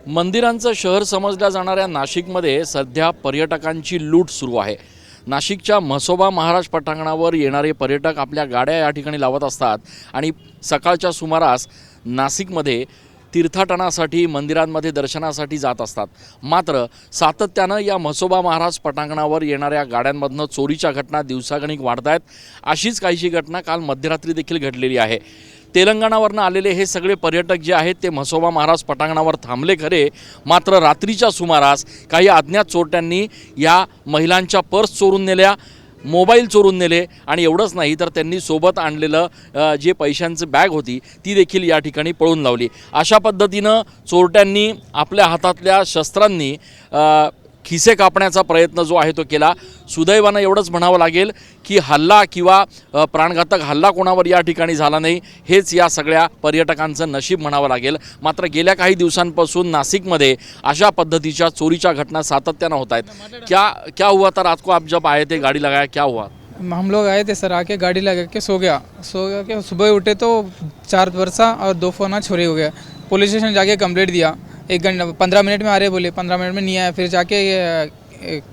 मंदिरांचं शहर समजल्या जाणाऱ्या नाशिकमध्ये सध्या पर्यटकांची लूट सुरू आहे। नाशिकच्या म्हसोबा महाराज पटांगणावर येणारे पर्यटक आपल्या गाड्या या ठिकाणी लावत असतात आणि सकाळच्या सुमारास नाशिकमध्ये तीर्थाटनासाठी मंदिरांमध्ये दर्शनासाठी जात असतात। मात्र सातत्यानं या म्हसोबा महाराज पटांगणावर येणाऱ्या गाड्यांमधनं चोरीच्या घटना दिवसागणिक वाढत आहेत। अशीच काहीशी घटना काल मध्यरात्री देखील घडलेली आहे। तेलंगणावरनं आलेले हे सगळे पर्यटक जे आहेत ते म्हसोबा महाराज पटांगणावर थांबले खरे, मात्र रात्रीच्या सुमारास काही अज्ञात चोरट्यांनी या महिलांच्या पर्स चोरून नेल्या, मोबाईल चोरून नेले आणि एवढंच नाही तर त्यांनी सोबत आणलेलं जे पैशांची बॅग होती ती देखील या ठिकाणी पळून लावली। अशा पद्धतीनं चोरट्यांनी आपल्या हातातल्या शस्त्रांनी खिसे कापण्याचा प्रयत्न जो आहे तो केला। सुदैवानं एवढंच म्हणावं लागेल की हल्ला किंवा प्राणघातक हल्ला कोणावर या ठिकाणी झाला नाही, हेच या सगळ्या पर्यटकांचं नशीब म्हणावं लागेल। मात्र गेल्या काही दिवसांपासून नाशिकमध्ये अशा पद्धतीच्या चोरीच्या घटना सातत्यानं होत आहेत। क्या हुआ था रात को आप जब आए थे, गाड़ी लगाया, क्या हुआ? हम लोग आए थे सर, आके गाड़ी लगा के सो गया के सुबह उठे तो 4 वर्षा और 2 फोना चोरी हो गया। पुलिस स्टेशन जाके कंप्लेंट दिया, 1 घंटा 15 मिनट में आ रहे बोले, 15 मिनट में नहीं आया। फिर जाके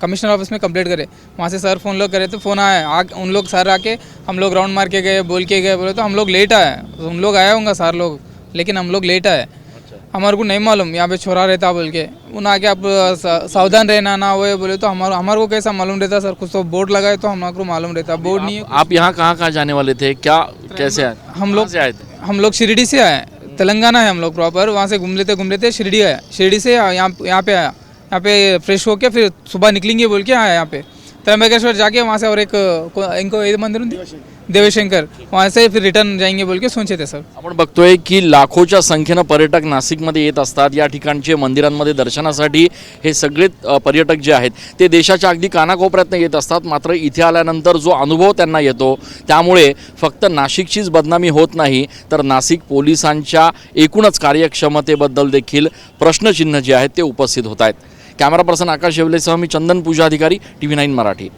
कमिश्नर ऑफिस में कंप्लेंट करे, वहाँ से सर फ़ोन लोग करे तो फ़ोन आया, उन लोग सर आके हम लोग राउंड मार के गए, बोल के गए, बोले तो हम लोग लेट आए। उन लोग आया होंगे सर लोग, लेकिन हम लोग लेट आए। हमारे को नहीं मालूम यहाँ पे छोरा रहता बोल के, उन आके आप सावधान रहना ना हुए बोले तो हमारे को कैसा मालूम रहता सर? कुछ तो बोर्ड लगाए तो हमारे को मालूम रहता, बोर्ड नहीं है। आप यहाँ कहाँ जाने वाले थे, क्या कैसे आए? हम लोग आए थे? हम लोग शिरडी से आए, तेलंगाना है हम लोग प्रॉपर। वहाँ से घूम लेते शिरडी आया, शिरडी से यहाँ पे आया, यहाँ पे फ्रेश होके फिर सुबह निकलेंगे बोल के आया यहाँ पे त्र्यंबकेश्वर जाके, वहाँ से और इनको ये मंदिर देवशंकर, वहाँ से फिर रिटर्न जाएंगे बोल के सोचे थे सर। आपण बघतोय की लाखोच्या संख्येनं पर्यटक नाशिकमध्ये येत असतात। या ठिकाणचे मंदिरांमध्ये दर्शनासाठी हे सगळे पर्यटक जे आहेत ते देशाच्या अगदी कानाकोपऱ्यातनं येत असतात। मात्र इथे आल्यानंतर जो अनुभव त्यांना येतो त्यामुळे फक्त नाशिकचीच बदनामी होत नाही, तर नाशिक पोलिसांच्या एकूणच कार्यक्षमतेबद्दल देखील प्रश्नचिन्ह जे आहेत ते उपस्थित होत आहेत। कॅमेरा पर्सन आकाश येवलेसह मी चंदन पूजा अधिकारी, TV9 मराठी।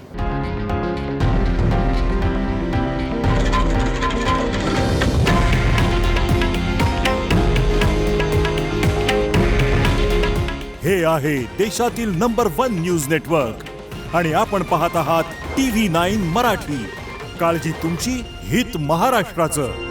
हे आहे देशातील नंबर 1 न्यूज नेटवर्क आणि आपण पाहत आहात TV9 मराठी। काळजी तुमची, हित महाराष्ट्राचं।